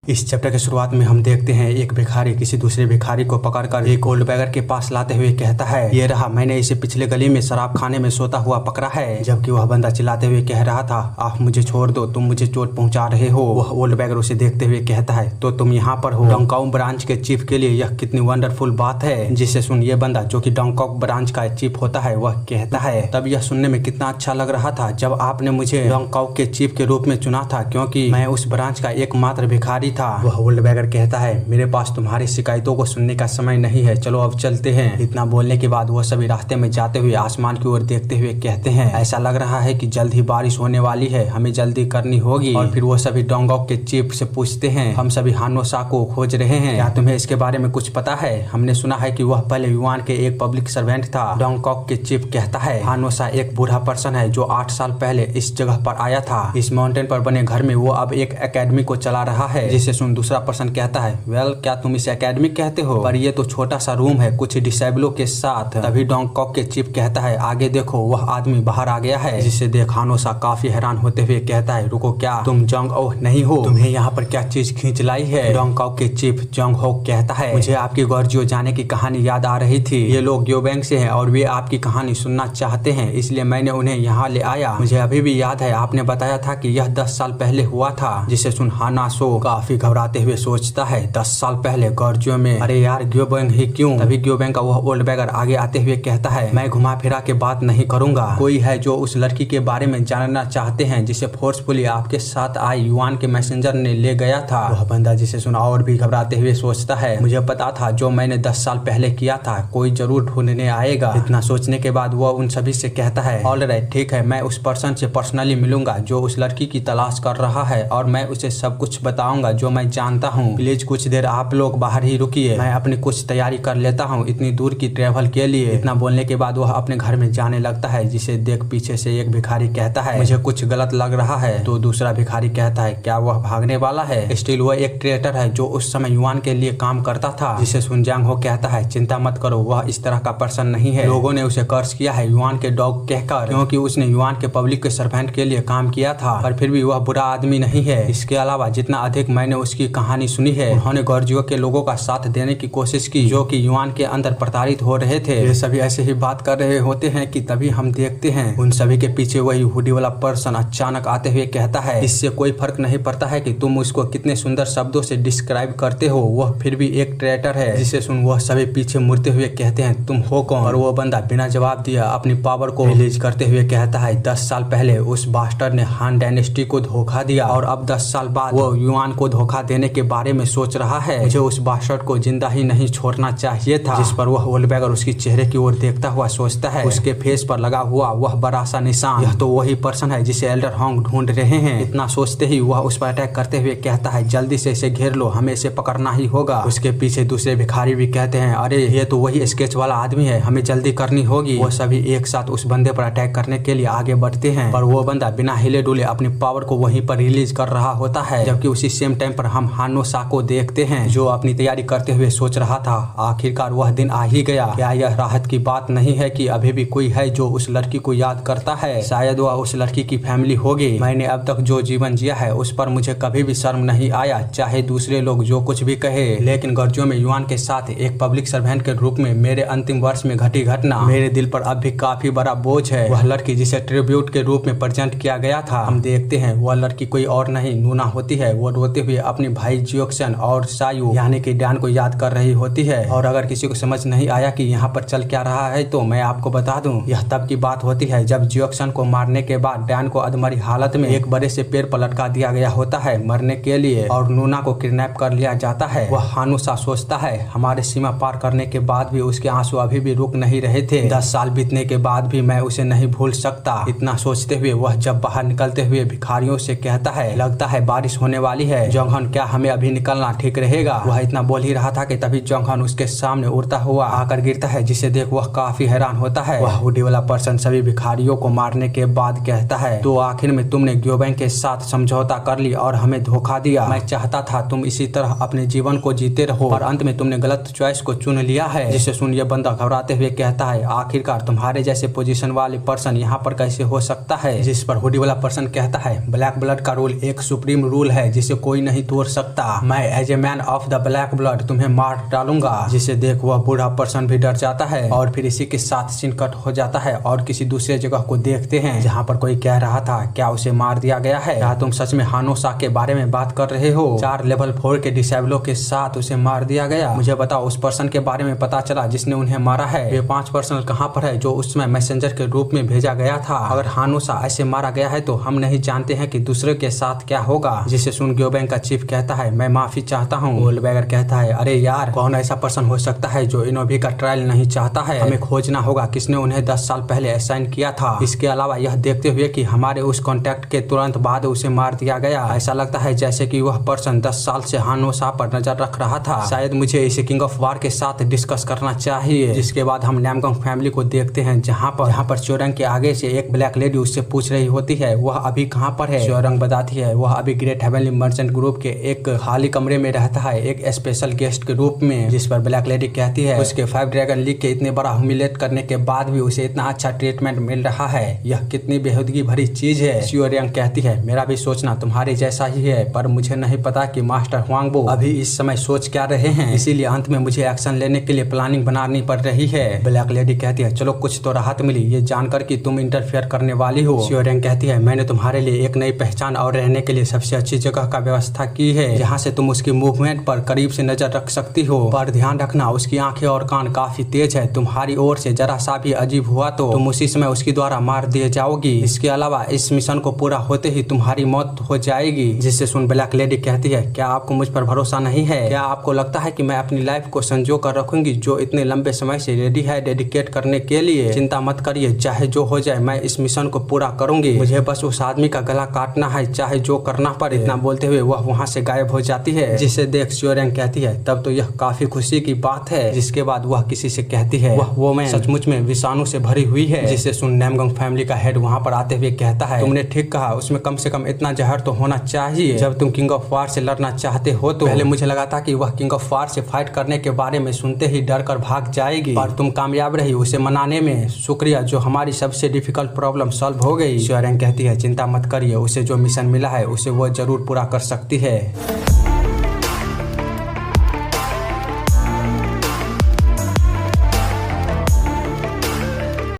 इस चैप्टर के शुरुआत में हम देखते हैं एक भिखारी किसी दूसरे भिखारी को पकड़कर एक ओल्ड बैगर के पास लाते हुए कहता है, ये रहा, मैंने इसे पिछले गली में शराब खाने में सोता हुआ पकड़ा है। जबकि वह बंदा चिल्लाते हुए कह रहा था, आप मुझे छोड़ दो, तुम मुझे चोट पहुंचा रहे हो। वह ओल्ड बैगर उसे देखते हुए कहता है, तो तुम यहाँ पर हो। डोंगकाउ ब्रांच के चीफ के लिए यह कितनी वंडरफुल बात है। जिसे सुन ये बंदा जो कि डोंगकाउ ब्रांच का चीफ होता है वह कहता है, तब यह सुनने में कितना अच्छा लग रहा था जब आपने मुझे डोंगकाउ के चीफ के रूप में चुना था, क्योंकि मैं उस ब्रांच का एकमात्र भिखारी था। वह ओल्ड बैगर कहता है, मेरे पास तुम्हारी शिकायतों को सुनने का समय नहीं है, चलो अब चलते हैं। इतना बोलने के बाद वो सभी रास्ते में जाते हुए आसमान की ओर देखते हुए कहते हैं, ऐसा लग रहा है कि जल्द ही बारिश होने वाली है, हमें जल्दी करनी होगी। और फिर वो सभी डोंगकाउ के चीफ से पूछते हैं, हम सभी हानोसा को खोज रहे हैं, क्या तुम्हें इसके बारे में कुछ पता है? हमने सुना है कि वह पहले युआन के एक पब्लिक सर्वेंट था। डोंगकाउ के चीफ कहता है, हानोसा एक बूढ़ा पर्सन है जो 8 साल पहले इस जगह पर आया था। इस माउंटेन पर बने घर में वो अब एक एकेडमी को चला रहा है। जिसे सुन दूसरा पर्सन कहता है, वेल, क्या तुम इसे एकेडमी कहते हो? पर ये तो छोटा सा रूम है कुछ डिसेबलों के साथ। तभी डोंगकाउ के चीफ कहता है, आगे देखो, वह आदमी बाहर आ गया है। जिसे देख हानोसा काफी हैरान होते हुए कहता है, रुको, क्या तुम जोंग ओ नहीं हो? तुम्हें यहाँ पर क्या चीज खींच लाई है? डोंगकाउ के चीफ जोंग हो कहता है, मुझे आपकी गोर्जियो जाने की कहानी याद आ रही थी। ये लोग ग्योबैंग से हैं और वे आपकी कहानी सुनना चाहते हैं, इसलिए मैंने उन्हें यहाँ ले आया। मुझे अभी भी याद है आपने बताया था कि यह 10 साल पहले हुआ था। जिसे सुन हानासो काफी घबराते हुए सोचता है, 10 साल पहले गोर्जियो में, अरे यार ग्योबैंग ही क्यों? तभी ग्योबैंग का वह ओल्ड बैगर आगे आते हुए कहता है, मैं घुमा फिरा के बात नहीं करूंगा। कोई है जो उस लड़की के बारे में जानना चाहते हैं जिसे फोर्सफुली आपके साथ आए युआन के मैसेंजर ने ले गया था। वह बंदा जिसे सुना और भी घबराते हुए सोचता है, मुझे पता था जो मैंने 10 साल पहले किया था कोई जरूर ढूंढने आएगा। इतना सोचने के बाद वह उन सभी से कहता है, ऑलराइट, ठीक है, मैं उस पर्सन से पर्सनली मिलूंगा जो उस लड़की की तलाश कर रहा है और मैं उसे सब कुछ बताऊंगा जो मैं जानता हूँ। प्लीज कुछ देर आप लोग बाहर ही रुकिए, मैं अपनी कुछ तैयारी कर लेता हूँ इतनी दूर की ट्रेवल के लिए। इतना बोलने के बाद वह अपने घर में जाने लगता है। जिसे देख पीछे से एक भिखारी कहता है, मुझे कुछ गलत लग रहा है। तो दूसरा भिखारी कहता है, क्या वह भागने वाला है? स्टिल वह एक ट्रेटर है जो उस समय युआन के लिए काम करता था। जिसे सुनजांग हो कहता है, चिंता मत करो, वह इस तरह का पर्सन नहीं है। लोगों ने उसे कर्ज किया है युआन के डॉग कहकर, क्योंकि उसने युआन के पब्लिक के सर्वेंट के लिए काम किया था, पर फिर भी वह बुरा आदमी नहीं है। इसके अलावा जितना अधिक मैंने उसकी कहानी सुनी है, उन्होंने गोर्जियो के लोगों का साथ देने की कोशिश की जो कि युआन के अंदर प्रताड़ित हो रहे थे। ये सभी ऐसे ही बात कर रहे होते हैं कि तभी हम देखते हैं उन सभी के पीछे वही हुडी वाला पर्सन अचानक आते हुए कहता है, इससे कोई फर्क नहीं पड़ता है कि तुम उसको कितने सुंदर शब्दों से डिस्क्राइब करते हो, वह फिर भी एक ट्रेटर है। जिसे सुन वह सभी पीछे मुड़ते हुए कहते हैं, तुम हो कौन? और वो बंदा बिना जवाब दिया अपनी पावर को रिलीज करते हुए कहता है, 10 साल पहले उस बास्टर ने हान डायनेस्टी को धोखा दिया और अब 10 साल बाद वो युआन को धोखा देने के बारे में सोच रहा है। मुझे उस बास्टर को जिंदा ही नहीं छोड़ना चाहिए था। जिस पर वह ओल्ड बैगर उसकी चेहरे की ओर देखता हुआ सोचता है, उसके फेस पर लगा हुआ वह बड़ा सा निशान, यह तो वही पर्सन है जिसे एल्डर होंग ढूंढ रहे हैं। इतना सोचते ही वह उस पर अटैक करते हुए कहता है, जल्दी से इसे घेर लो, हमें इसे पकड़ना ही होगा। उसके पीछे दूसरे भिखारी भी कहते हैं, अरे ये तो वही स्केच वाला आदमी है, हमें जल्दी करनी होगी। वो सभी एक साथ उस बंदे पर अटैक करने के लिए आगे बढ़ते हैं, पर वो बंदा बिना हिले डुले अपनी पावर को वहीं पर रिलीज कर रहा होता है। जबकि उसी सेम टाइम पर हम हानोसा को देखते हैं जो अपनी तैयारी करते हुए सोच रहा था, आखिरकार वह दिन आ ही गया। क्या यह राहत की बात नहीं है कि अभी भी कोई है जो उस लड़की को याद करता है? शायद वह उस लड़की की फैमिली होगी। मैंने अब तक जो जीवन जिया है उस पर मुझे कभी भी शर्म नहीं आया, चाहे दूसरे लोग जो कुछ भी कहे। लेकिन गोर्जियो में युआन के साथ एक पब्लिक सर्वेंट के रूप में मेरे अंतिम वर्ष में घटी घटना मेरे दिल पर अब भी काफी बड़ा बोझ है। वह लड़की जिसे ट्रिब्यूट के रूप में प्रेजेंट किया गया था, हम देखते हैं वह लड़की कोई और नहीं नूना होती है। वो रोते हुए अपने भाई जियोक्सन और सायू यानी कि डैन को याद कर रही होती है। और अगर किसी को समझ नहीं आया कि यहाँ पर चल क्या रहा है तो मैं आपको बता दूं, यह तब की बात होती है जब जियोक्सन को मारने के बाद डैन को अधमरी हालत में एक बड़े से पेड़ पर लटका दिया गया होता है मरने के लिए, और नूना को किडनैप कर लिया जाता है। वह हानोसा सोचता है, हमारे सीमा पार करने के बाद भी उसके आंसू अभी भी रुक नहीं रहे थे। 10 साल बीतने के बाद भी मैं उसे नहीं भूल सकता। इतना सोचते हुए वह जब बाहर निकलते हुए भिखारियों से कहता है, लगता है बारिश होने वाली है, जोंगहन क्या हमें अभी निकलना ठीक रहेगा? वह इतना बोल ही रहा था कि तभी जोंगहन उसके सामने उड़ता हुआ आकर गिरता है। जिसे देख वह काफी हैरान होता है। वह हुडी वाला पर्सन सभी भिखारियों को मारने के बाद कहता है, तो आखिर में तुमने ग्योबैंग के साथ समझौता कर ली और हमें धोखा दिया। मैं चाहता था तुम इसी तरह अपने जीवन को जीते रहो, पर अंत में तुमने गलत चॉइस को चुन लिया है। जिसे सुन ये बंदा घबराते हुए कहता है, आखिरकार तुम्हारे जैसे पोजीशन वाले पर्सन यहाँ पर कैसे हो सकता है? जिस पर हुडी वाला पर्सन कहता है, ब्लैक ब्लड का रूल एक सुप्रीम रूल है जिसे कोई नहीं तोड़ सकता। मैं as a man of the black blood तुम्हें मार डालूंगा। जिसे देख वह बूढ़ा पर्सन भी डर जाता है और फिर इसी के साथ सीन कट हो जाता है और किसी दूसरे जगह को देखते हैं जहाँ पर कोई कह रहा था क्या उसे मार दिया गया है? क्या तुम सच में हानोसा के बारे में बात कर रहे हो? 4 लेवल 4 के डिसेबलों के साथ उसे मार दिया गया। मुझे बताओ उस पर्सन के बारे में पता चला जिसने उन्हें मारा है? वे 5 पर्सन कहाँ पर है जो उसमें मैसेंजर के रूप में भेजा गया था? अगर हानोसा ऐसे मारा गया है तो हम नहीं जानते हैं कि दूसरे के साथ क्या होगा। जिसे सुन ग्योबैंग का चीफ कहता है मैं माफी चाहता हूँ। गोल्डबैगर कहता है अरे यार कौन ऐसा पर्सन हो सकता है जो इनोवी का ट्रायल नहीं चाहता है? हमें खोजना होगा किसने उन्हें 10 साल पहले असाइन किया था। इसके अलावा यह देखते हुए कि हमारे उस कॉन्टेक्ट के तुरंत बाद उसे मार दिया गया, ऐसा लगता है जैसे कि वह पर्सन 10 साल से हानोसा पर नजर रख रहा था। शायद मुझे इसे किंग ऑफ वार के साथ डिस्कस करना चाहिए। जिसके बाद हम नामगोंग फैमिली को देखते हैं जहाँ पर च्योरंग के आगे से एक ब्लैक लेडी उससे पूछ रही होती है वह अभी कहाँ पर है। च्योरंग बताती है वह अभी ग्रेट हेवनली मर्चेंट ग्रुप के एक खाली कमरे में रहता है एक स्पेशल गेस्ट के रूप में। जिस पर ब्लैक लेडी कहती है उसके 5 ड्रैगन लीग के इतने बड़ा ह्यूमिलेट करने के बाद भी उसे इतना अच्छा ट्रीटमेंट मिल रहा है, यह कितनी बेहूदगी भरी चीज है। च्योरंग कहती है मेरा भी सोचना तुम्हारे जैसा ही है पर मुझे नहीं पता कि मास्टर हुआंगबो अभी इस समय सोच क्या रहे हैं, इसीलिए अंत में मुझे एक्शन लेने के लिए प्लानिंग बनानी पड़ रही है। ब्लैक लेडी कहती है चलो कुछ तो राहत मिली ये जानकर कि तुम इंटरफेयर करने वाली हो। च्योरंग कहती है मैंने तुम्हारे लिए एक नई पहचान और रहने के लिए सबसे अच्छी जगह का व्यवस्था की है जहाँ से तुम उसकी मूवमेंट पर करीब से नजर रख सकती हो, पर ध्यान रखना उसकी आंखें और कान काफी तेज है। तुम्हारी ओर से जरा सा भी अजीब हुआ तो तुम उसी समय उसके द्वारा मार दिए जाओगी। इसके अलावा इस मिशन को पूरा होते ही तुम्हारी मौत हो जाएगी। जिससे सुन ब्लैक लेडी कहती है क्या आपको मुझ पर भरोसा नहीं है? क्या आपको लगता है कि मैं अपनी लाइफ को संजो कर रखूंगी जो इतने लंबे समय से रेडी है डेडिकेट करने के लिए? चिंता मत करिए चाहे जो हो जाए मैं इस मिशन को पूरा करूंगी, मुझे बस उस आदमी का गला काटना है चाहे जो करना पड़े। इतना बोलते हुए वह वहाँ से गायब हो जाती है। जिसे देख च्योरंग कहती है तब तो यह काफी खुशी की बात है। जिसके बाद वह किसी से कहती है वह वोमैन सचमुच में विषाणु से भरी हुई है। जिसे सुन नामगोंग फैमिली का हेड वहाँ पर आते हुए कहता है तुमने ठीक कहा उसमें कम से कम इतना जहर तो होना चाहिए। जब तुम किंग ऑफ वार से लड़ना चाहते हो तो पहले मुझे लगा था कि वह किंग ऑफ वार से फाइट करने के बारे में सुनते ही डर कर भाग जाएगी, पर तुम कामयाब रही उसे मनाने में। शुक्रिया जो हमारी सबसे डिफिकल्ट प्रॉब्लम सॉल्व हो गई। च्योरंग कहती है चिंता मत करिए उसे जो मिशन मिला है उसे वो जरूर पूरा कर सकती है।